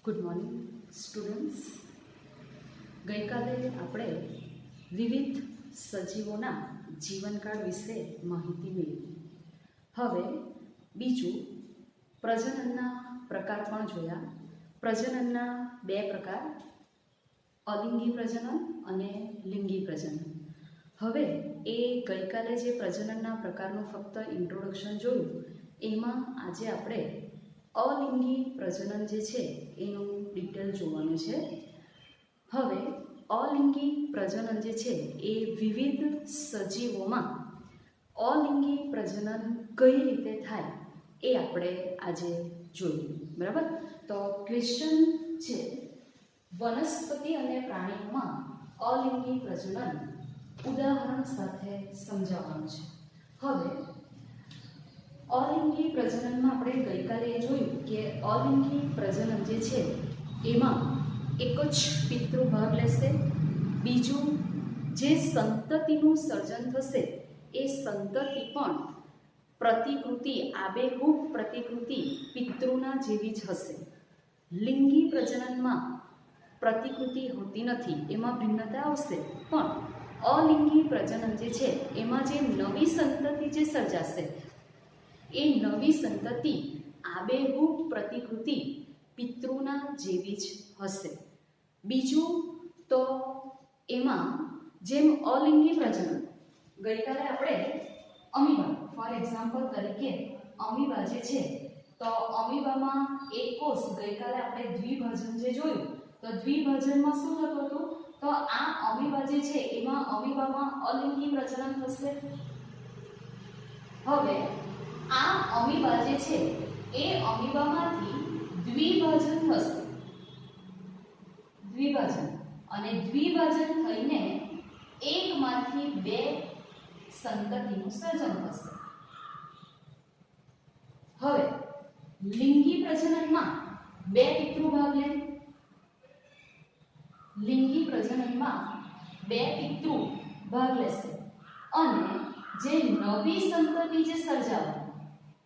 Good morning students. ગઈકાલે આપણે વિવિધ સજીવોના જીવનકાળ વિશે માહિતી મેળવી. હવે બીજું પ્રજનનના પ્રકાર પણ જોયા. પ્રજનનના બે પ્રકાર, અલિંગી પ્રજનન અને લિંગી પ્રજનન. હવે એ ગઈકાલે જે પ્રજનનના પ્રકારનું ફક્ત ઇન્ટ્રોડક્શન જોયું, એમાં આજે આપણે અલિંગી પ્રજનન જે છે એનું ડિટેલ જોવાનું છે. હવે અલિંગી પ્રજનન જે છે એ વિવિધ સજીવોમાં અલિંગી પ્રજનન કઈ રીતે થાય એ આપણે આજે જોઈએ. બરાબર? તો ક્વેશ્ચન છે, વનસ્પતિ અને પ્રાણીઓમાં અલિંગી પ્રજનન ઉદાહરણ સાથે સમજાવવાનું છે. હવે અલિંગી પ્રજનનમાં આપણે ગઈકાલે એ જોયું કે અલિંગી પ્રજનન જે છે એમાં એક જ પિતૃ ભાગ લેશે. બીજું, જે સંતતિનું સર્જન થશે એ સંતતિ પણ પ્રતિકૃતિ, આબેહૂબ પ્રતિકૃતિ પિતૃના જેવી જ હશે. લિંગી પ્રજનનમાં પ્રતિકૃતિ હોતી નથી, એમાં ભિન્નતા આવશે. પણ અલિંગી પ્રજનન જે છે એમાં જે નવી સંતતિ જે સર્જાશે એ નવી સંતતિ આબેહૂબ પ્રતિકૃતિ પિતૃના જેવી જ હશે. બીજું તો એમાં જેમ અલિંગી પ્રજનન, ગઈકાલે આપણે અમીબા, ફોર એક્ઝામ્પલ તરીકે અમીબા જે છે, તો અમીબામાં એક કોષ, ગઈકાલે આપણે દ્વિભાજન જે જોયું, તો દ્વિભાજનમાં શું થતું હતું, તો આ અમીબા જે છે એમાં અમીબામાં અલિંગી પ્રજનન થશે. હવે આ અમીબા જે છે એ અમીબામાંથી દ્વિભાજન થશે, દ્વિભાજન, અને દ્વિભાજન થઈને એકમાંથી બે સંતતિનું સર્જન થશે. હવે લિંગી પ્રજનનમાં બે પિતૃ ભાગ લે. લિંગી પ્રજનનમાં બે પિતૃ ભાગ લેશે અને જે નવી સંતતિ જે સર્જાવે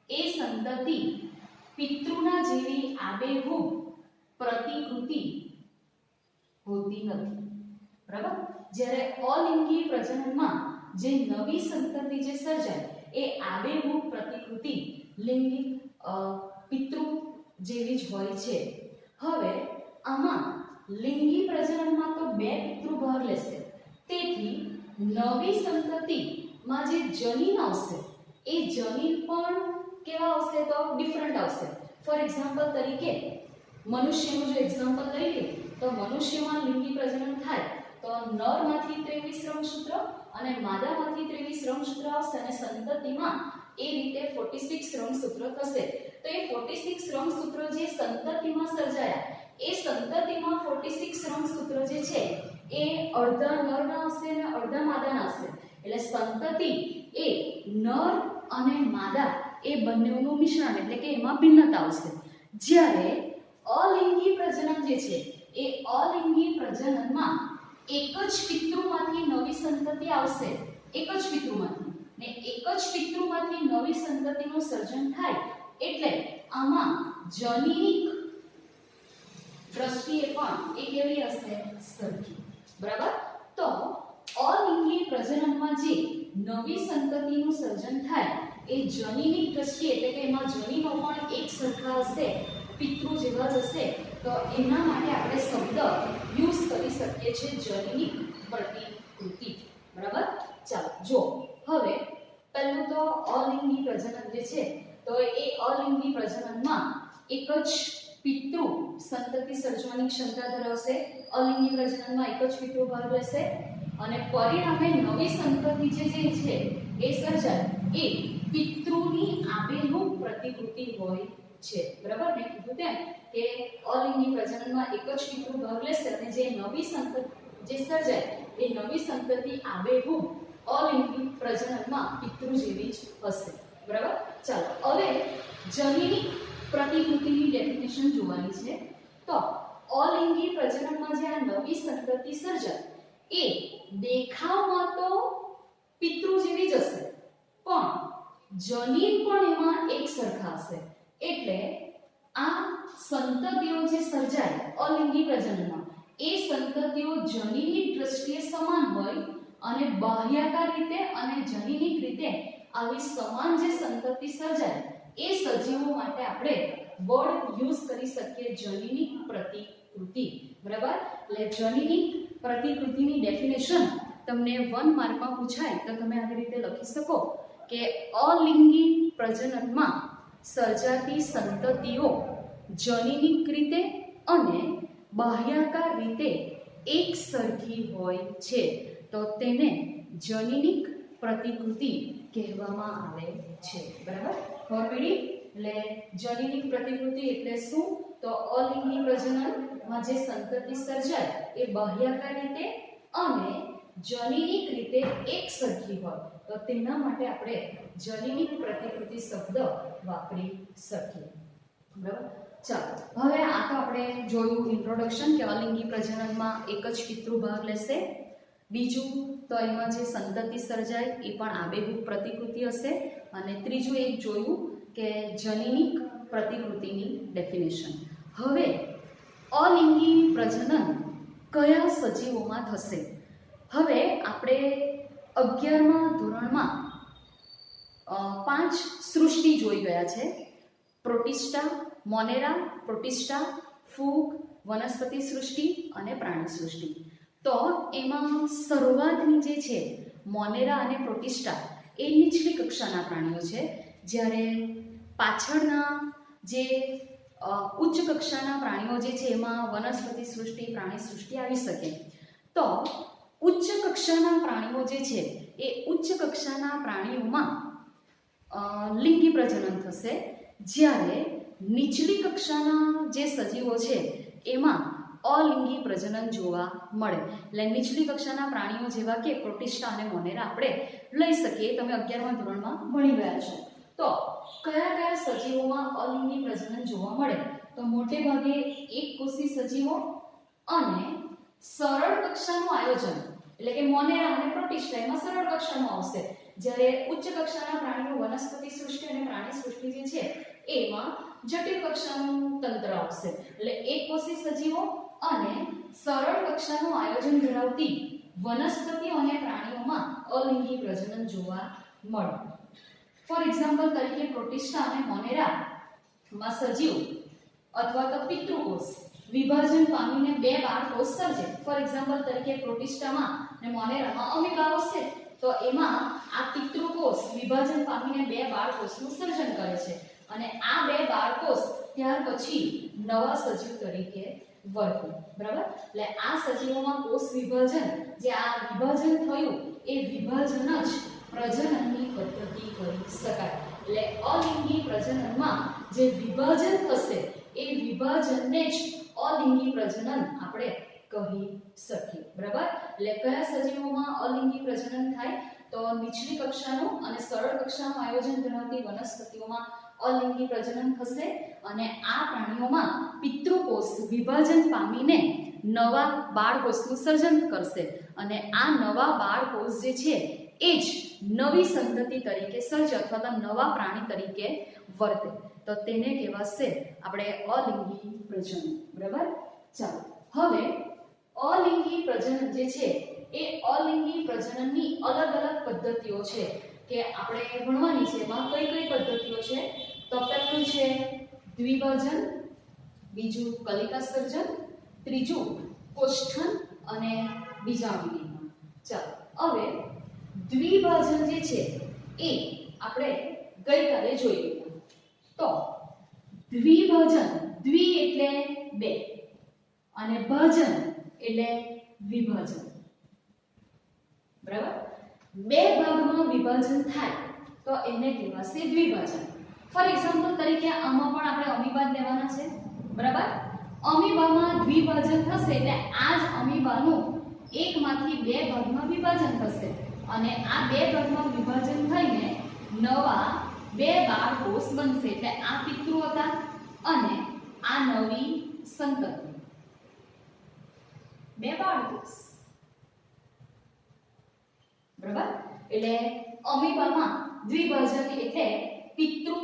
એ સંતતિ પિતૃના જેવી આબેહૂબ પ્રતિકૃતિ હોતી નથી. બરાબર? જ્યારે અલિંગી પ્રજનનમાં જે નવી સંતતિ જે સર્જાય એ આબેહૂબ પ્રતિકૃતિ લિંગી પિતૃ જેવી જ હોય છે. હવે આમાં લિંગી પ્રજનનમાં તો બે પિતૃ ભાગ લેશે, તેથી નવી સંતતિમાં જે જનીન આવશે એ જનીન પણ કેવા આવશે, તો ડિફરન્ટ આવશે. ફોર એક્ઝામ્પલ તરીકે મનુષ્યનું જો એક્ઝામ્પલ લઈએ, તો મનુષ્યમાં લિંગી પ્રજનન થાય તો નરમાંથી 23 રંગસૂત્ર અને માદામાંથી 23 રંગસૂત્ર આવશે અને સંતતિમાં એ રીતે 46 રંગસૂત્ર થશે. તો એ 46 રંગસૂત્ર જે સંતતિમાં સર્જાયા એ સંતતિમાં 46 રંગસૂત્ર જે છે એ અડધા નરના હશે અને અડધા માદાના હશે. એટલે સંતતિ એ નર અને માદા એ બંનેનું મિશ્રણ, એટલે કે એમાં ભિન્નતા આવશે. જ્યારે અલિંગી પ્રજનન જે છે એ અલિંગી પ્રજનનમાં એક જ પિતૃમાંથી નવી સંતતિ આવશે, એક જ પિતૃમાંથી, ને એક જ પિતૃમાંથી નવી સંતતિનું સર્જન થાય એટલે આમાં જનીનિક દ્રષ્ટિએ પણ એ કેવી હશે, સરખી. બરાબર? તો અલિંગી પ્રજનનમાં જે નવી સંતતિનું સર્જન થાય એ જનીનિક દ્રષ્ટિએ, એટલે કે એમાં જનીનો પણ એક સરખા હશે, પિતૃ જેવા જ હશે, તો એના માટે આપણે શબ્દ યુઝ કરી શકીએ છીએ જનીનિક પ્રતિકૃતિ. બરાબર? ચાલો જો હવે પહેલું તો અલિંગી પ્રજનન જે છે, તો એ અલિંગી પ્રજનનમાં એક જ પિતૃ સંતતિ સર્જવાની ક્ષમતા ધરાવશે. અલિંગી પ્રજનનમાં એક જ પિતૃ ભાગ લેશે અને પરિણામે નવી સંતતિ જે છે એ સર્જાય એ પિતૃની આબેહૂબ પ્રતિકૃતિ હોય છે. બરાબર ને? કીધું તેમ કે અલિંગી પ્રજનનમાં એક જ પિતૃ ભાગ લેશે અને જે નવી સંતતિ જે સર્જાય એ નવી સંતતિ આબેહૂબ અલિંગી પ્રજનનમાં પિતૃ જેવી જ હશે. બરાબર? ચાલો હવે જનીનિક પ્રતિકૃતિની ડેફિનેશન જોવાની છે. તો અલિંગી પ્રજનનમાં જે આ નવી સંતતિ સર્જાય એ દેખાવમાં તો પિતૃ જેવી જ હશે, પણ જનીન પણ એમાં એક સરખા હશે. એટલે આ સંતતિઓ જે સર્જાય અલિંગી પ્રજનનમાં એ સંતતિઓ જનીની દ્રષ્ટિએ સમાન હોય અને બાહ્યાકાર રીતે અને જનીનિક રીતે આવી સમાન જે સંતતિ સર્જાય એ સજીવો માટે આપણે વર્ડ યુઝ કરી શકીએ જનીનિક પ્રતિકૃતિ. બરાબર? એટલે જનીનિક પ્રતિકૃતિની ડેફિનેશન તમને 1 માર્કમાં પૂછાય તો તમે આવી રીતે લખી શકો કે અલિંગી પ્રજનનમાં સર્જાતી સંતતિઓ જનીનિક રીતે અને બાહ્યાકાર રીતે એક સરખી હોય છે તો તેને જનીનિક પ્રતિકૃતિ કહેવામાં આવે છે. બરાબર? ખબર પડી? એટલે જનીનિક પ્રતિકૃતિ એટલે શું? તો અલિંગી પ્રજનનમાં જે સંતતિ સર્જાય એ બાહ્યાકાર રીતે અને જનીનિક રીતે એક સરખી હોય તો તેના માટે આપણે જનીનિક પ્રતિકૃતિ શબ્દ વાપરી શકીએ. બરાબર? ચાલો, હવે આ તો આપણે જોયું ઇન્ટ્રોડક્શન કે અલિંગી પ્રજનનમાં એક જ પિતૃ ભાગ લેશે. બીજું તો એમાં જે સંતતિ સર્જાય એ પણ આબેહૂબ પ્રતિકૃતિ હશે. અને ત્રીજું એક જોયું કે જનીનિક પ્રતિકૃતિની ડેફિનેશન. હવે અલિંગી પ્રજનન કયા સજીવોમાં થશે? હવે આપણે 11મા ધોરણમાં 5 સૃષ્ટિ જોઈ ગયા છે. પ્રોટિસ્ટા, મોનેરા, પ્રોટિસ્ટા, ફૂગ, વનસ્પતિ સૃષ્ટિ અને પ્રાણી સૃષ્ટિ. તો એમાં શરૂઆતની જે છે મોનેરા અને પ્રોટિસ્ટા એ નીચલી કક્ષાના પ્રાણીઓ છે, જ્યારે પાછળના જે ઉચ્ચ કક્ષાના પ્રાણીઓ જે છે એમાં વનસ્પતિ સૃષ્ટિ, પ્રાણી સૃષ્ટિ આવી શકે. તો ઉચ્ચ કક્ષાના પ્રાણીઓ જે છે એ ઉચ્ચ કક્ષાના પ્રાણીઓમાં લિંગી પ્રજનન થશે, જ્યારે નીચલી કક્ષાના જે સજીવો છે એમાં અલિંગી પ્રજનન જોવા મળે. એટલે નીચલી કક્ષાના પ્રાણીઓ જેવા કે પ્રોટિસ્ટા અને મોનેરા આપણે લઈ શકીએ. તમે 11મા ધોરણમાં ભણી ગયા છો. તો કયા કયા સજીવોમાં અલિંગી પ્રજનન જોવા મળે? તો મોટે ભાગે એકકોષી સજીવો અને સરળ કક્ષાનું આયોજન, એટલે કે મોનેરા અને પ્રોટિસ્ટા એમાં સરળ કક્ષાનું આવશે, જ્યારે ઉચ્ચ કક્ષાના પ્રાણીઓ વનસ્પતિ સૃષ્ટિ અને પ્રાણી સૃષ્ટિ જે છે એમાં જટિલ કક્ષાનું તંત્ર આવશે. એટલે એકકોષી સજીવો અને સરળ કક્ષાનું આયોજન ધરાવતી વનસ્પતિઓ અને પ્રાણીઓમાં અલિંગી પ્રજનન જોવા મળે. ફોર એક્ઝામ્પલ તરીકે પ્રોટિસ્ટા અને મોનેરામાં સજીવ અથવા તો પિતૃકોષ વિભાજન પામીને 2 બાળકોષ સર્જે. ફોર એક્ઝામ્પલ તરીકે પ્રોટિસ્ટામાં અને મોનેરામાં અમીબા હશે તો એમાં આ પિતૃકોષ વિભાજન પામીને 2 બાળકોષનું સર્જન કરે છે અને આ 2 બાળકોષ ત્યાર પછી નવા સજીવ તરીકે વર્તે. બરાબર? એટલે આ સજીવોમાં કોષ વિભાજન, જે આ વિભાજન થયું એ વિભાજન જ પ્રજનનની પદ્ધતિ કહી શકાય. એટલે અલિંગી પ્રજનનમાં જે વિભાજન થશે એ વિભાજનને જ અલિંગી પ્રજનન આપણે કહી શકીએ. બરાબર? એટલે કયા સજીવોમાં અલિંગી પ્રજનન થાય? તો નીચલી કક્ષાનું અને સરળ કક્ષાનું આયોજન ધરાવતી વનસ્પતિઓમાં અલિંગી પ્રજનન થશે અને આ પ્રાણીઓમાં પિતૃકોષ વિભાજન પામીને નવા બાળકોષનું સર્જન કરશે અને આ નવા બાળકોષ જે છે એ જ નવી સંતતિ તરીકે સર્જે અથવા તો નવા પ્રાણી તરીકે વર્તે તો તેને કહેવાશે આપણે અલિંગી પ્રજનન. બરાબર? ચાલો, હવે અલિંગી પ્રજનન જે છે એ અલિંગી પ્રજનનની અલગ અલગ પદ્ધતિઓ છે કે આપણે ભણવાની છે. એમાં કઈ કઈ પદ્ધતિઓ છે? તો પહેલું છે દ્વિભાજન, બીજું કલિકા સર્જન, ત્રીજું કોષ્ઠન અને બીજાણુ નિર્માણ. ચાલો, હવે દ્વિભાજન જે છે એ આપણે ગઈકાલે જોઈ લીધું. તો દ્વિભાજન, દ્વિ એટલે 2 અને ભાજન એટલે વિભાજન. બરાબર? 2 ભાગમાં વિભાજન થાય તો એને કહેવાશે દ્વિભાજન. ફોર એક્ઝામ્પલ તરીકે આમાં પણ આપણે અમીબા લેવાના છે. બરાબર? અમીબામાં દ્વિભાજન થશે એટલે આ જ અમીબાનું એકમાંથી 2 ભાગમાં વિભાજન થશે અને આ 2 ભાગમાં વિભાજન થઈને નવા 2 બાળકોષ બનશે. એટલે આ પિતૃ હતા અને આ નવી સંતતિ, 2 બાળકોષ. બરાબર? એટલે અમીબામાં દ્વિભાજન એટલે પિતૃ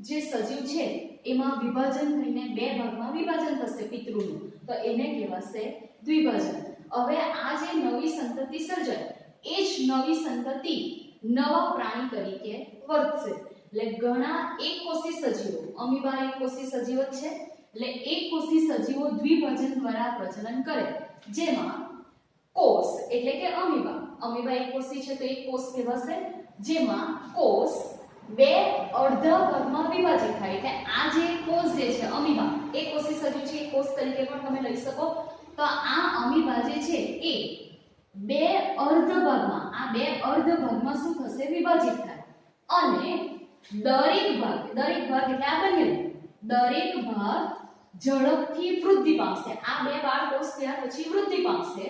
જે સજીવ છે એમાં વિભાજન થઈને બે ભાગમાં વિભાજન થશે પિતૃનું, તો એને કહેવાશે દ્વિભાજન. હવે આ જે નવી સંતતિ સર્જાય એ જ નવી સંતતિ નવા પ્રાણી તરીકે વર્તશે. એટલે ઘણા એકકોષી સજીવો, અમીબા એકકોષી સજીવો છે, એટલે એકકોષી સજીવો દ્વિભાજન દ્વારા પ્રજનન કરે, જેમાં કોષ એટલે કે અમીબા એકકોષી છે તો એક કોષ કહેવાશે, જેમાં કોષ બે અર્ધ ભાગમાં વિભાજિત થાય. એટલે આ જે કોષ જે છે અમીબા એકકોષી સજીવ છે, કોષ તરીકે પણ તમે લઈ શકો. તો આ અમીબા જે છે એ બે અર્ધ ભાગમાં શું થશે? વિભાજિત થાય. અને દરેક ભાગ એટલે આ બને દરેક ભાગ ઝડપથી વૃદ્ધિ પામશે. આ બે બાળકોષ ત્યાર પછી વૃદ્ધિ પામશે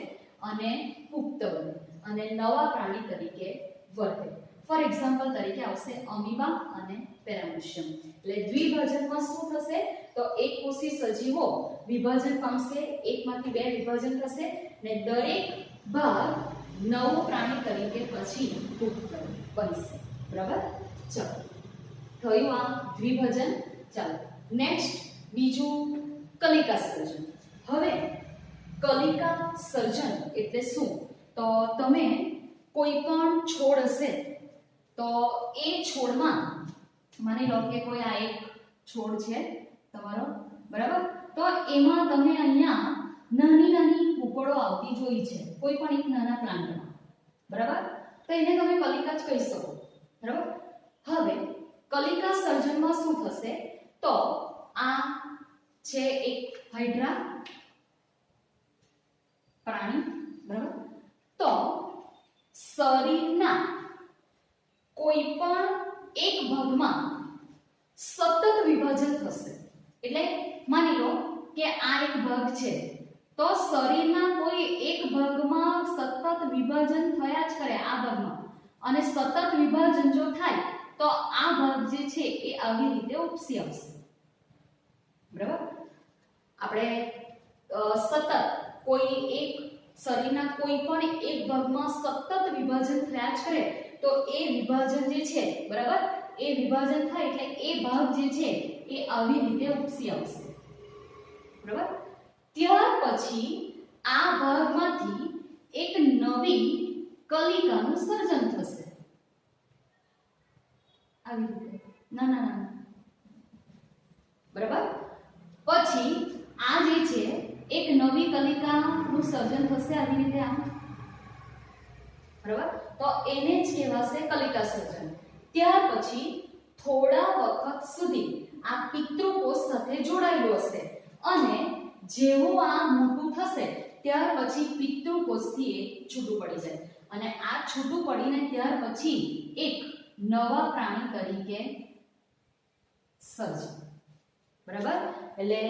અને પુખ્ત બને અને નવા પ્રાણી તરીકે વર્તે. ફોર એક્ઝામ્પલ તરીકે આવશે અમીબા અને પેરામીશિયમ. એટલે દ્વિભાજનમાં શું થશે? તો એકકોષી સજીવો વિભાજન પામશે, એકમાંથી બે વિભાજન થશે ને દરેક ભાગ નવો પ્રાણી તરીકે પછી પુખ્ત બનશે. બરાબર? ચલો, થયું આ દ્વિભાજન. ચાલો નેક્સ્ટ બીજું કલિકા સર્જન. હવે કલિકા સર્જન એટલે શું? તો તમે કોઈ પણ છોડ હશે તો એ છોડમાં માની લો કે કોઈ આ એક છોડ છે તમારો, બરાબર? તો એમાં તમે અહીંયા નાની કૂપળો આવતી જોઈ છે કોઈ પણ એક નાના પ્લાન્ટમાં, બરાબર? તો એને તમે કલિકા જ કહી શકો, બરાબર? હવે કલિકા સર્જનમાં શું થશે? તો આ છે એક હાઇડ્રા પ્રાણી, બરાબર? તો શરીરના કોઈ પણ એક ભાગમાં સતત વિભાજન થશે. એટલે માની લો કે આ એક ભાગ છે તો શરીરના કોઈ એક ભાગમાં સતત વિભાજન થયા જ કરે આ ભાગમાં, અને સતત વિભાજન જો થાય તો આ ભાગ જે છે એ આવી રીતે ઉપસી આવશે. બરાબર? આપણે સતત કોઈ એક શરીરના કોઈ પણ એક ભાગમાં સતત વિભાજન થયા જ કરે તો એ વિભાજન જે છે, બરાબર, એ વિભાજન થાય એટલે એ ભાગ જે છે એ આવી રીતે ઉપસી આવશે. બરાબર? ત્યાર પછી આ ભાગમાંથી એક નવી કલિકાનું સર્જન થશે. આવી રીતે નાના. બરાબર? પછી આ જે છે એક નવી કલિકાનું સર્જન થશે આવી રીતે આમ. બરાબર? તો એને જ કહેવાશે કલિકા સર્જન. ત્યાર પછી થોડા વખત સુધી આ પિતૃકોષ સાથે જોડાયેલું હશે અને જેવું આ મોટું થશે ત્યાર પછી પિતૃકોષથી એ છૂટું પડી જાય અને આ છૂટું પડીને ત્યાર પછી એક નવા પ્રાણી તરીકે સર્જે. બરાબર? એટલે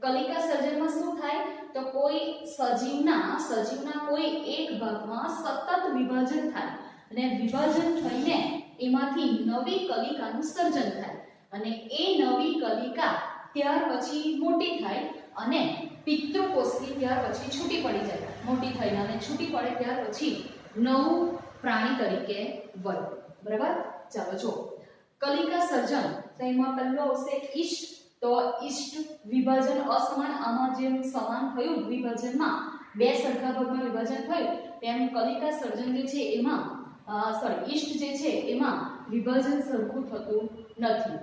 કલિકા સર્જનમાં શું થાય? તો કોઈ સજીવના કોઈ એક ભાગમાં સતત વિભાજન થાય અને વિભાજન થઈને એમાંથી નવી કલિકાનું સર્જન થાય અને એ નવી કલિકા ત્યાર પછી મોટી થાય અને પિતૃકોષથી ત્યાર પછી છૂટી પડી જાય. મોટી થઈને અને છૂટી પડે ત્યાર પછી નવું પ્રાણી તરીકે વર્તે. બરાબર? ચાલો જો કલિકા સર્જન તો એમાં પહેલો આવશે ઈષ્ટ. તો ઈષ્ટ વિભાજન અસમાન, આમાં જેમ સમાન થયું વિભાજનમાં બે સરખા ભાગમાં વિભાજન થયું તેમ કલિકા સર્જન જે છે એમાં ઈષ્ટ જે છે એમાં વિભાજન સરખું થતું નથી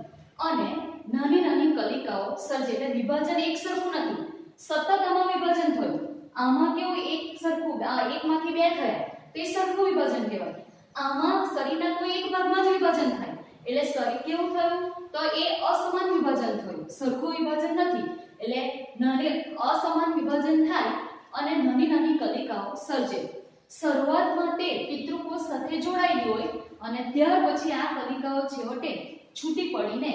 અને નાની કલિકાઓ સર્જે. એટલે વિભાજન એક સરખું નથી, સતત આમાં વિભાજન થયું. આમાં કેવું એક સરખું, એકમાંથી બે થયા તે સરખું વિભાજન કહેવાય. આમાં શરીરના કોઈ એક ભાગમાં જ વિભાજન થાય એટલે શરીર કેવું થયું? તો એ અસમાન વિભાજન થયું, સરખું વિભાજન નથી. એટલે અસમાન વિભાજન થાય અને નાની કલિકાઓ સર્જે. શરૂઆતમાં તે પિતૃકોષ સાથે જોડાયેલી હોય અને ત્યાર પછી આ કલિકાઓ છેવટે છૂટી પડીને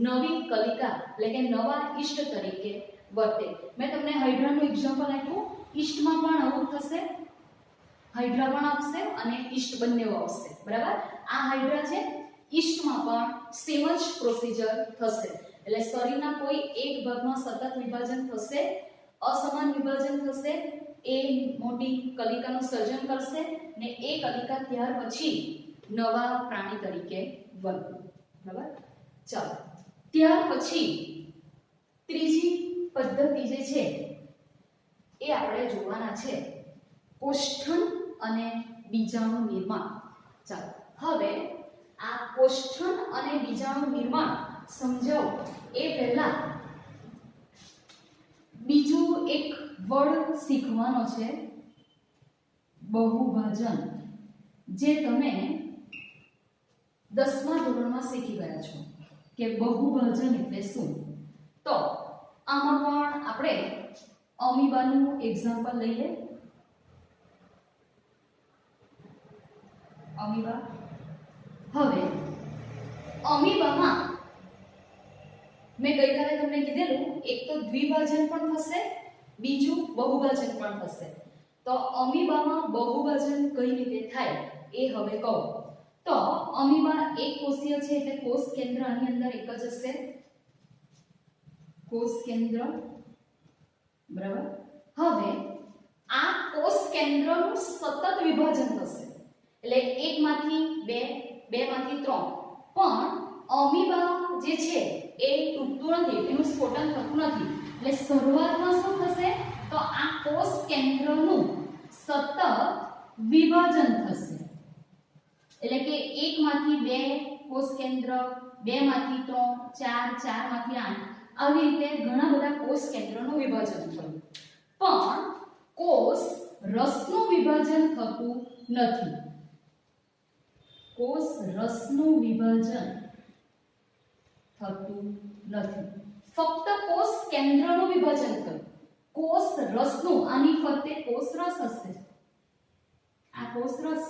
નવી કલિકા એટલે કે નવા ઈષ્ટ તરીકે વર્તે. મેં તમને હાઇડ્રાનું એક્ઝામ્પલ આપ્યું. ઈષ્ટમાં પણ આવું થશે, હાઇડ્રા પણ આવશે અને ઈષ્ટ બંને આવશે. બરાબર? આ હાઇડ્રા છે, ઈષ્ટમાં પણ સેમ જ પ્રોસિજર થશે. એટલે શરીરના કોઈ એક ભાગમાં સતત વિભાજન થશે, અસમાન વિભાજન થશે, એ મોટી કલિકાનું સર્જન કરશે ને એ કલિકા ત્યાર પછી નવા પ્રાણી તરીકે વર્તે. બરાબર? ચાલો ત્યાર પછી ત્રીજી પદ્ધતિ જે છે એ આપણે જોવાના છે કોષ્ઠન અને બીજાણુ નિર્માણ. ચાલો હવે આ કોષ્ઠન અને બીજાણુ નિર્માણ સમજાવો એ પહેલા બીજું એક વર્ડ શીખવાનો છે, બહુભાજન, જે તમે 10મા ધોરણમાં શીખી ગયા છો કે બહુભાજન એટલે શું. તો આમાં પણ આપણે અમીબાનું એક્ઝામ્પલ લઈએ. અમીબા, હવે અમીબામાં મેં ગઈકાલે તમને કીધેલું એક તો દ્વિભાજન પણ થશે, બીજું બહુભાજન પણ થશે. તો અમીબામાં બહુભાજન કઈ રીતે થાય એ હવે કહું. તો અમીબા એક કોષીય છે એટલે કોષ કેન્દ્ર આની અંદર એક જ હશે, કોષ કેન્દ્ર, બરાબર. હવે આ કોષ કેન્દ્રનું સતત વિભાજન થશે એટલે એકમાંથી બે, બેમાંથી ત્રણ. પણ અમીબા જે છે એ તૂટતું નથી, એનું સ્ફોટન થતું નથી. એટલે શરૂઆતમાં શું થશે તો આ કોષ કેન્દ્રનું સતત વિભાજન થશે. એટલે કે એકમાંથી બે કોષ કેન્દ્ર, બેમાંથી ત્રણ, ચાર, ચારમાંથી આઠ, આવી રીતે ઘણા બધા કોષ કેન્દ્રનું વિભાજન થયું. પણ કોષ રસનું વિભાજન થતું નથી. કોષ રસનું વિભાજન થતું નથી, ફક્ત કોષ કેન્દ્રનું વિભાજન થયું. કોષ રસનું, આની ફરતે કોષ રસ હશે, આ કોષ રસ,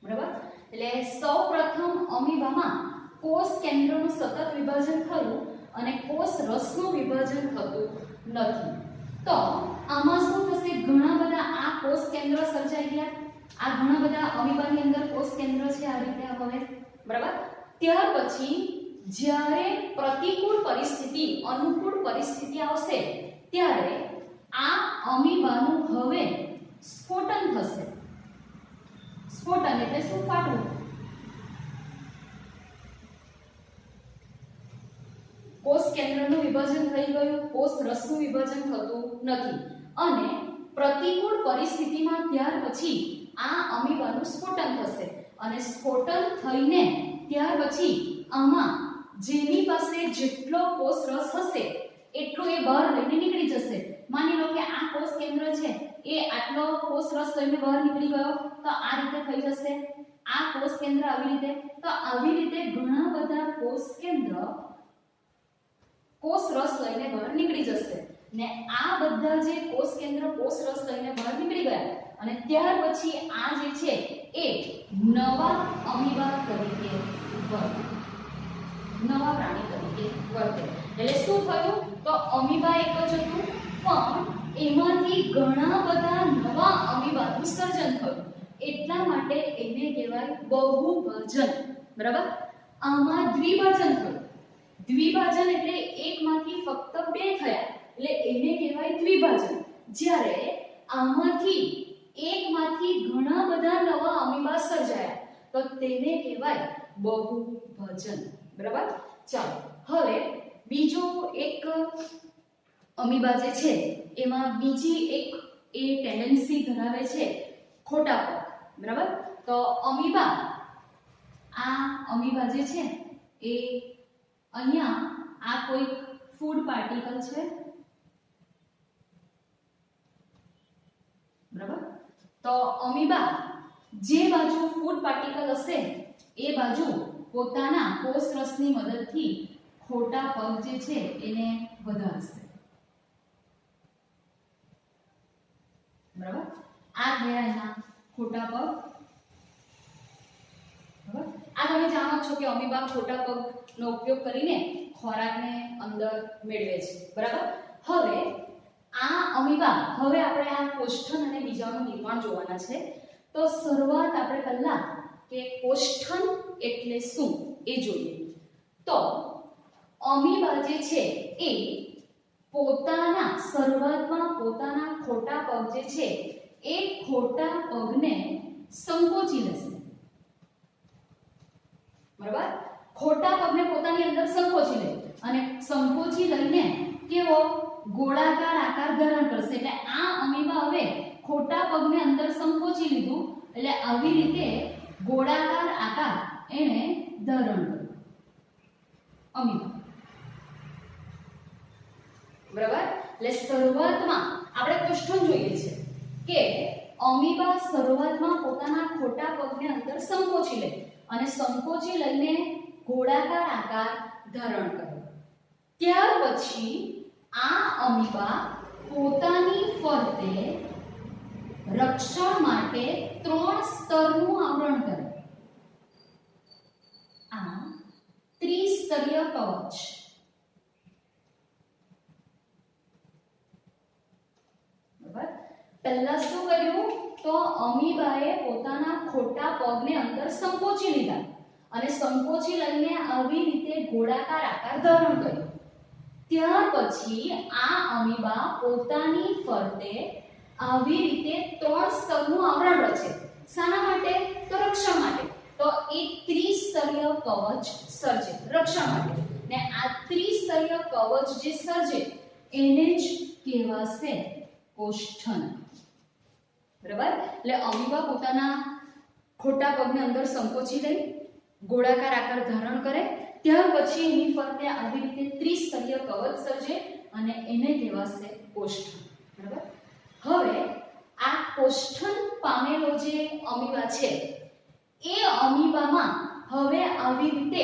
બરાબર. એટલે સૌપ્રથમ અમીબામાં કોષ કેન્દ્રનું સતત વિભાજન થયું અને કોષ રસનું વિભાજન થતું નથી. તો આમાં શું થશે, ઘણા બધા આ કોષ કેન્દ્ર સર્જાઈ ગયા. આ ઘણા બધા અમીબાની અંદર કોષ કેન્દ્ર છે આ રીતે હવે, બરાબર. ત્યાર પછી જ્યારે પ્રતિકૂળ પરિસ્થિતિ, અનુકૂળ પરિસ્થિતિ આવશે ત્યારે આ અમીબાનું હવે સ્ફોટન થશે. સ્ફોટન એટલે શું, ફાટવું. કોષ કેન્દ્રનું વિભાજન થઈ ગયું, કોષ રસનું વિભાજન થતું નથી અને પ્રતિકૂળ પરિસ્થિતિમાં ત્યાર પછી આ અમીબાનું સ્ફોટન થશે અને સ્ફોટન થઈને ત્યાર પછી આમાં જેની પાસે જેટલો કોષ રસ હશે એટલો એ બહાર લઈને નીકળી જશે. માની લો કે આ કોષ કેન્દ્ર છે એ આટલો કોષ રસ લઈને બહાર નીકળી ગયો તો આ રીતે થઈ જશે. આ કોષ કેન્દ્ર આવી રીતે, તો આવી રીતે ઘણા બધા કોષ કેન્દ્ર કોષ રસ લઈને બહાર નીકળી જશે ને આ બધા જે કોષ કેન્દ્ર કોષ રસ લઈને બહાર નીકળી ગયા અને ત્યાર પછી આ જે છે એ નવા અમીબા તરીકે વર્તે, નવા પ્રાણી તરીકે વર્તે. એટલે શું થયું તો અમીબા એક જ હતું પણ એમાંથી ઘણા બધા નવા અમીબાનું સર્જન થયું, એટલા માટે એને કહેવાય બહુભાજન, બરાબર. આમાં દ્વિભાજન થયું. દ્વિભાજન એટલે એકમાંથી ફક્ત બે થયા એટલે એને કહેવાય દ્વિભાજન. જ્યારે આમાંથી એકમાંથી ઘણા બધા નવા અમીબા સર્જાયા તો તેને કહેવાય બહુભાજન, બરાબર. ચાલો હવે બીજો એક અમીબા જે છે એમાં બીજી એક એ ટેન્ડન્સી ધરાવે છે ખોટા પગ, બરાબર. તો અમીબા, આ અમીબા જે છે એ અહીંયા આ કોઈ ફૂડ પાર્ટિકલ છે, બરાબર. તો અમીબા જે બાજુ ફૂડ પાર્ટિકલ હશે એ બાજુ પોતાના કોષ રસની મદદથી ખોટા પગ જે છે એને વધારશે, બરાબર. આ થયા એના ખોટા પગ, બરાબર. આ તમે જાણો છો કે અમીબા ખોટા પગનો ઉપયોગ કરીને ખોરાકને અંદર મેળવે છે, બરાબર. હવે આ અમીબા, હવે આપણે આ કોષ્ઠન અને બીજાણુ નિર્માણ જોવાના છે. તો શરૂઆત આપણે પહેલા કે કોષ્ઠન એટલે શું એ જોઈએ. તો અમીબા જે છે એ પોતાના શરૂઆતમાં પોતાના ખોટા પગ જે છે એ ખોટા પગને સંકોચી લેશે, બરાબર. ખોટા પગને પોતાની અંદર સંકોચી લે અને સંકોચી લઈને કેવો ગોળાકાર આકાર ધારણ કરશે. એટલે આ અમીબા હવે ખોટા પગને અંદર સંકોચી લીધું એટલે આવી રીતે ગોળાકાર આકાર એને ધારણ કર્યો અમીબા. બરાબર. એટલે શરૂઆતમાં આપણે કોષ્ઠણ જોઈએ છે કે અમીબા શરૂઆતમાં પોતાના ખોટા પગને અંદર સંકોચી લે અને સંકોચી લઈને ગોળાકાર આકાર ધારણ કરે. ત્યાર પછી આ અમીબા પોતાની ફરતે રક્ષણ માટે 3 સ્તરનું આવરણ કરે. આ ત્રિસ્તરીય કવચ. બરાબર. પહેલા શું કર્યું તો અમીબાએ પોતાના ખોટા પગને અંદર સંકોચી લીધા અને સંકોચી લઈને આવી રીતે ગોળાકાર આકાર ધારણ કર્યો. ત્યાર પછી આ અમીબા પોતાની ફરતે આવી રીતે 3 સ્તરનું આવરણ રચે. શાના માટે? તો રક્ષણ માટે. તો એક ત્રિસ્તરીય કવચ સર્જે રક્ષણ માટે. ને આ ત્રિસ્તરીય કવચ જે સર્જે એને જ કહેવાશે કોષ્ઠન. બરાબર. એટલે અમીબા પોતાના ખોટા પગને અંદર સંકોચી લઈ ગોળાકાર આકાર ધારણ કરે. ત્યાર પછી એની ફરતે આવી રીતે ત્રિસ્તરીય કવચ સર્જે અને એને કહેવાશે કોષ્ઠન. બરાબર. હવે આ કોષ્ઠન પામેલો જે અમીબા છે એ અમીબામાં હવે આવી રીતે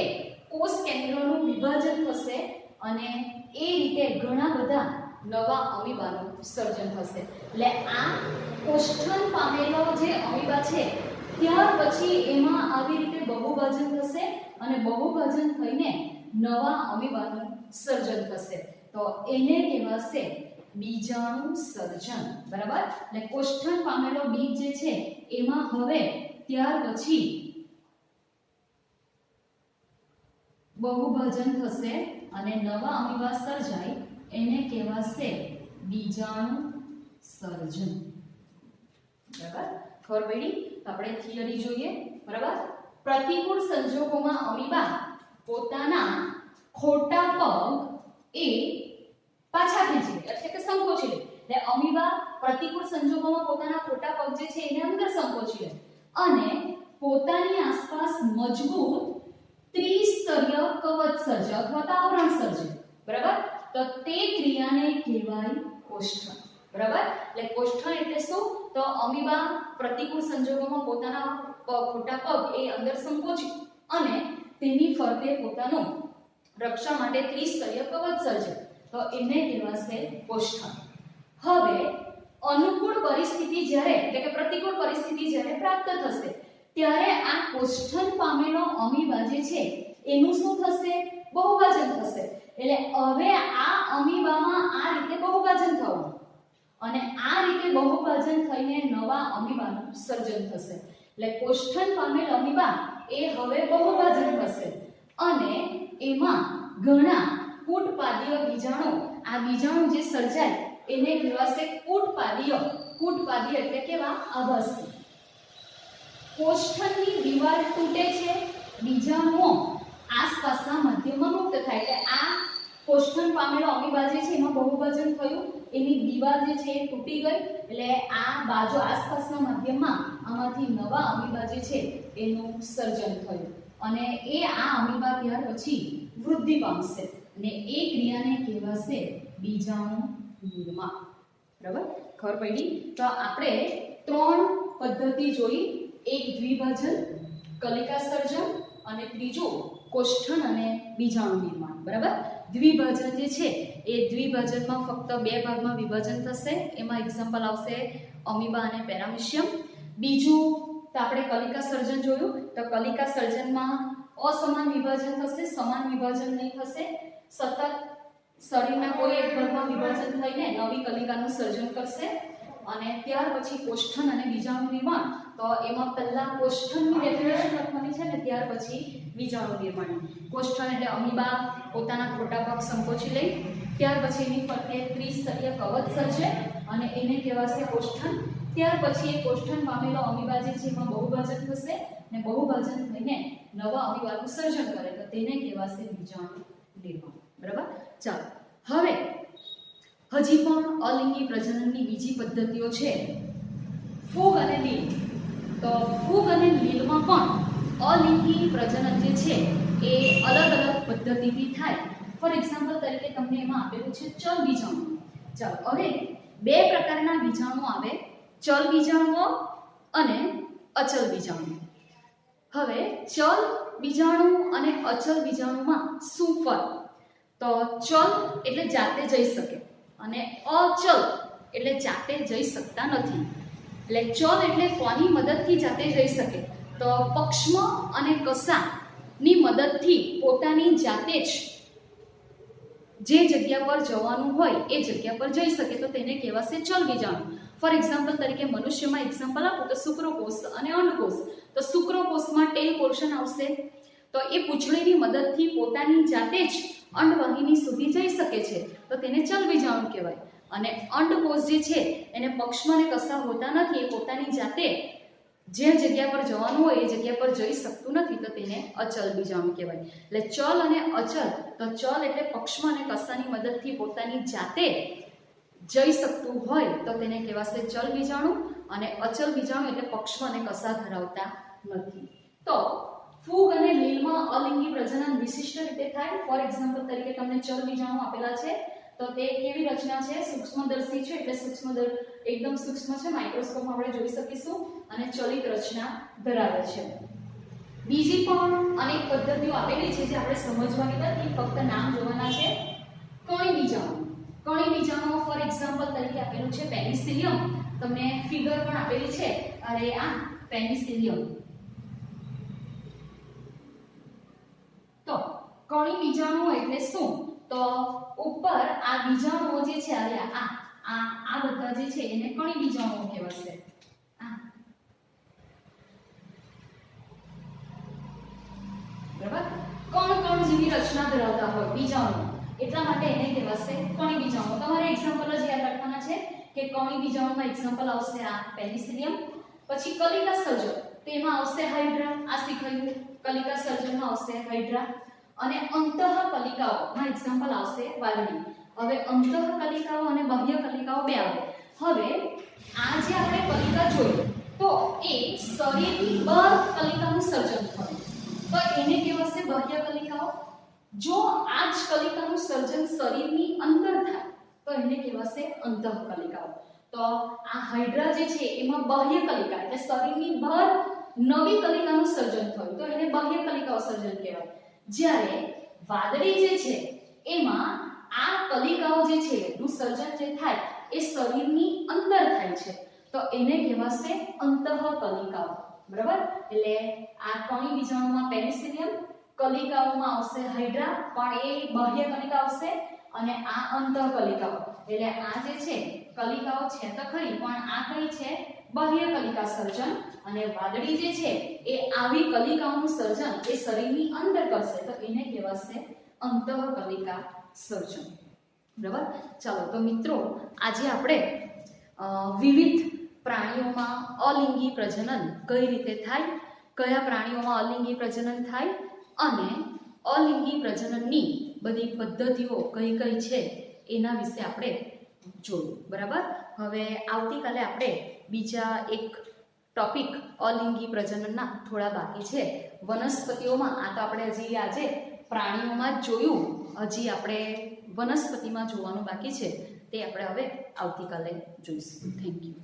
કોષ કેન્દ્રનું વિભાજન થશે અને એ રીતે ઘણા બધા નવા અમીબાનું સર્જન થશે. એટલે આ કોષ્ઠન પામેલો જે અમીબા છે ત્યાર પછી એમાં આવી રીતે બહુભાજન થશે અને બહુભાજન થઈને નવા અમીબાનું સર્જન થશે. તો એને કહેવાશે બીજાણુ સર્જન. બરાબર. એટલે કોષ્ઠન પામેલો બીજ જે છે એમાં હવે ત્યાર પછી બહુભાજન થશે અને નવા અમીબા સર્જાય એને કહેવાશે બીજાણુ સર્જન. બરાબર. ખબર પડી? આપણે થિયરી જોઈએ. બરાબર. પ્રતિકૂળ સંજોગોમાં અમીબા પોતાના ખોટા પગ એ પાછા ખેંચી લે એટલે કે સંકોચી લે. એટલે અમીબા પ્રતિકૂળ સંજોગોમાં પોતાના ખોટા પગ જે છે એને અંદર સંકોચી લે અને પોતાની આસપાસ મજબૂત ત્રિસ્તરીય કવચ સર્જે અથવા તો આવરણ સર્જે. બરાબર. તો તે ક્રિયાને કહેવાય કોષ્ઠન. બરાબર. એટલે કોષ્ઠન એટલે શું? તો અમીબા પ્રતિકૂળ સંજોગોમાં પોતાના ખોટા પગ એ અંદર સંકોચી અને તેની ફરતે પોતાનું રક્ષણ માટે ત્રિસ્તરીય કવચ સર્જે. તો એને કહેવાશે કોષ્ઠન. હવે અનુકૂળ પરિસ્થિતિ જ્યારે એટલે કે પ્રતિકૂળ પરિસ્થિતિ જ્યારે પ્રાપ્ત થશે ત્યારે આ કોષ્ઠન પામેલો અમીબા જે છે એનું શું થશે? બહુભાજન થશે. એટલે હવે આ અમીબામાં આ રીતે બહુભાજન થવાનું અને આ રીતે બહુભાજન થઈને નવા અમીબાનું સર્જન થશે. એટલે કોષ્ઠન પામેલ અમીબા એ હવે બહુભાજન થશે અને એમાં ઘણા કૂટપાદીય બીજાણુ આ બીજાણુ જે સર્જાય એને કહેવાશે કૂટપાદીય. કૂટપાદીય એટલે કેવા? આભાસી. કોષ્ઠનની દીવાલ તૂટે છે, બીજાણુઓ આસપાસના મધ્યમાં મુક્ત થાય. એટલે આ કોષ્ઠન પામેલો અમીબા જે છે એમાં બહુભાજન થયું, એની દીવાલ જે છે એ તૂટી ગઈ એટલે આ બાજુ આસપાસના માધ્યમમાં આમાંથી નવા અમીબા જે છે એનું સર્જન થયું અને એ આ અમીબા ત્યાર પછી વૃદ્ધિ પામશે અને એ ક્રિયાને કહેવાશે બીજાણુ નિર્માણ. બરાબર. ખબર પડી? તો આપણે 3 પદ્ધતિ જોઈ. એક દ્વિભાજન, કલિકા સર્જન અને ત્રીજું કોષ્ઠન અને બીજાણુ નિર્માણ. બરાબર. દ્વિભાજન જે છે એ દ્વિભાજનમાં ફક્ત 2 ભાગમાં વિભાજન થશે. એમાં એક્ઝામ્પલ આવશે અમીબા અને પેરામિશિયમ. બીજું તો આપણે કલિકા સર્જન જોયું. તો કલિકા સર્જનમાં અસમાન વિભાજન થશે, સમાન વિભાજન નહીં થશે. સતત શરીરના કોઈ એક ભાગમાં વિભાજન થઈને નવી કલિકાનું સર્જન કરશે. અને ત્યાર પછી કોષ્ઠન અને બીજાણુ નિર્માણ. તો એમાં પહેલા કોષ્ઠનની ડેફિનેશન લખવાની છે ને ત્યાર પછી બીજાણુ નિર્માણ. કોષ્ઠન એટલે અમીબા પોતાના ખોટા પગ સંકોચી લે, ત્યાર પછી એની ફરતે ત્રિસ્તરીય કવચ સર્જે અને એને કહેવાશે કોષ્ઠન. ત્યાર પછી એ કોષ્ઠન પામેલો અમીબા જે છે એમાં બહુભાજન થશે ને બહુભાજન થઈને નવા અમીબાનું સર્જન કરે. તેને કહેવાશે બીજાણુ નિર્માણ. બરાબર. ચાલો હવે હજી પણ અલિંગી પ્રજનનની બીજી પદ્ધતિઓ છે, ફૂગ અને લીલ. તો ફૂગ અને લીલમાં પણ અલિંગી પ્રજનન જે છે એ અલગ અલગ પદ્ધતિથી થાય. ફોર એક્ઝામ્પલ તરીકે તમને એમાં આપેલું છે ચલ બીજાણુ. ચાલો હવે બે પ્રકારના બીજાણુ આવે, ચલ બીજાણુઓ અને અચલ બીજાણુ. હવે ચલ બીજાણુ અને અચલ બીજાણુમાં શું ફરક? તો ચલ એટલે જાતે જઈ શકે અને અચલ એટલે જાતે જઈ શકતા નથી. એટલે ચલ એટલે કોની મદદથી જાતે જઈ શકે? તો પક્ષ્મ અને કસાની મદદથી પોતાની જાતે જ જે જગ્યા પર જવાનું હોય એ જગ્યા પર જઈ શકે, તો તેને કહેવાશે ચલ બીજાણુ. ફોર એક્ઝામ્પલ તરીકે મનુષ્યમાં એક્ઝામ્પલ આપું તો શુક્રકોષ અને અંડકોષ. તો શુક્રકોષમાં ટેલ પોર્શન આવશે, તો એ પૂંછડીની મદદથી પોતાની જાતે જ અંડવાહિની સુધી જઈ શકે છે, તો તેને ચલ બીજાણુ કહેવાય. અને અંડકોષ જે છે એને પક્ષ્મ અને કસા હોતા નથી, એ પોતાની જાતે જે જગ્યા પર જવાનું હોય એ જગ્યા પર જઈ શકતું નથી, તો તેને અચલ બીજાણુ કહેવાય. એટલે ચલ અને અચલ. તો ચલ એટલે પક્ષ્મ અને કસાની મદદથી પોતાની જાતે જઈ શકતું હોય તો તેને કહેવાશે ચલ બીજાણુ, અને અચલ બીજાણુ એટલે પક્ષ્મ અને કસા ધરાવતા નથી. તો ફૂગ અને લીલમાં અલિંગી પ્રજનન વિશિષ્ટ રીતે થાય. ફોર એક્ઝામ્પલ તરીકે તમને ચલ બીજાણુ આપેલા છે, તો તે કેવી રચના છે? સૂક્ષ્મદર્શી છે, એટલે એકદમ સૂક્ષ્મ છે, માઇક્રોસ્કોપમાં આપણે જોઈ શકીશું, અને ચલિત રચના ધરાવે છે. બીજી પણ અનેક પદ્ધતિઓ આપેલી છે જે આપણે સમજવાની નથી, ફક્ત નામ જોવાના છે. કણી બીજાણુ. કણી બીજાણુ ફોર એક્ઝામ્પલ તરીકે આપેલું છે પેનિસિલિયમ. તમને ફિગર પણ આપેલી છે, અરે આ પેનિસિલિયમ. તો કણી બીજાણુ એટલે શું? તો ઉપર આ બીજાણુઓ જે છે આ બધા જે છે એને કણી બીજાણુઓ કહેવાશે. બરાબર. કણ જેવી રચના ધરાવતા હોય બીજાણુ, એટલા માટે એને કહેવાશે કણી બીજાણુ. તમારે એક્ઝામ્પલ જ યાદ રાખવાના છે કે કણી બીજાણુમાં એક્ઝામ્પલ આવશે આ પેનિસિલિયમ. પછી કલિકા સર્જન, તેમાં આવશે હાઇડ્રા. આ શીખાયું. કલિકા સર્જનમાં આવશે હાઇડ્રા. અને અંતઃકલિકાઓમાં એક્ઝામ્પલ આવશે વાલડી. હવે અંતઃકલિકાઓ અને બાહ્ય કલિકાઓ બે આવે. હવે આ જે આપણે કલિકા જોઈ તો એ શરીરની બહાર કલિકાનું સર્જન થાય, તો એને કહેવાશે બાહ્ય કલિકાઓ. જો આ જ કલિકાનું સર્જન શરીરની અંદર થાય તો એને કહેવાશે અંતઃકલિકાઓ. તો આ હાઇડ્રા જે છે એમાં બાહ્ય કલિકા એટલે શરીરની બહાર નવી કલિકાનું સર્જન થયું, તો એને બાહ્ય કલિકાઓ સર્જન કહેવાય. જ્યારે વાદળી જે છે એમાં આ કલિકાઓ જે છે નું સર્જન જે થાય એ શરીરની અંદર થાય છે, તો એને કહેવાશે અંતઃકલિકાઓ. બરાબર. એટલે આ કણી બીજાણુમાં પેનિસિલિયમ, કલિકાઓમાં આવશે હાઇડ્રા, પણ એ બાહ્ય કલિકા આવશે, અને આ અંતઃકલિકાઓ. એટલે આ જે છે કલિકાઓ છે તો ખરી, પણ આ કઈ છે? બાહ્ય કલિકા સર્જન. અને વાદળી જે છે એ આવી કલિકાઓનું સર્જન એ શરીરની અંદર કરશે, તો એને કહેવાશે અંતઃકલિકા સર્જન. બરાબર. ચાલો તો મિત્રો, આજે આપણે વિવિધ પ્રાણીઓમાં અલિંગી પ્રજનન કઈ રીતે થાય, કયા પ્રાણીઓમાં અલિંગી પ્રજનન થાય, અને અલિંગી પ્રજનનની બધી પદ્ધતિઓ કઈ કઈ છે એના વિશે આપણે જોયું. બરાબર. હવે આવતીકાલે આપણે બીજા એક ટોપિક અલિંગી પ્રજનનના થોડા બાકી છે. વનસ્પતિઓમાં, આ તો આપણે હજી આજે પ્રાણીઓમાં જ જોયું, હજી આપણે વનસ્પતિમાં જોવાનું બાકી છે, તે આપણે હવે આવતીકાલે જોઈશું. Thank you.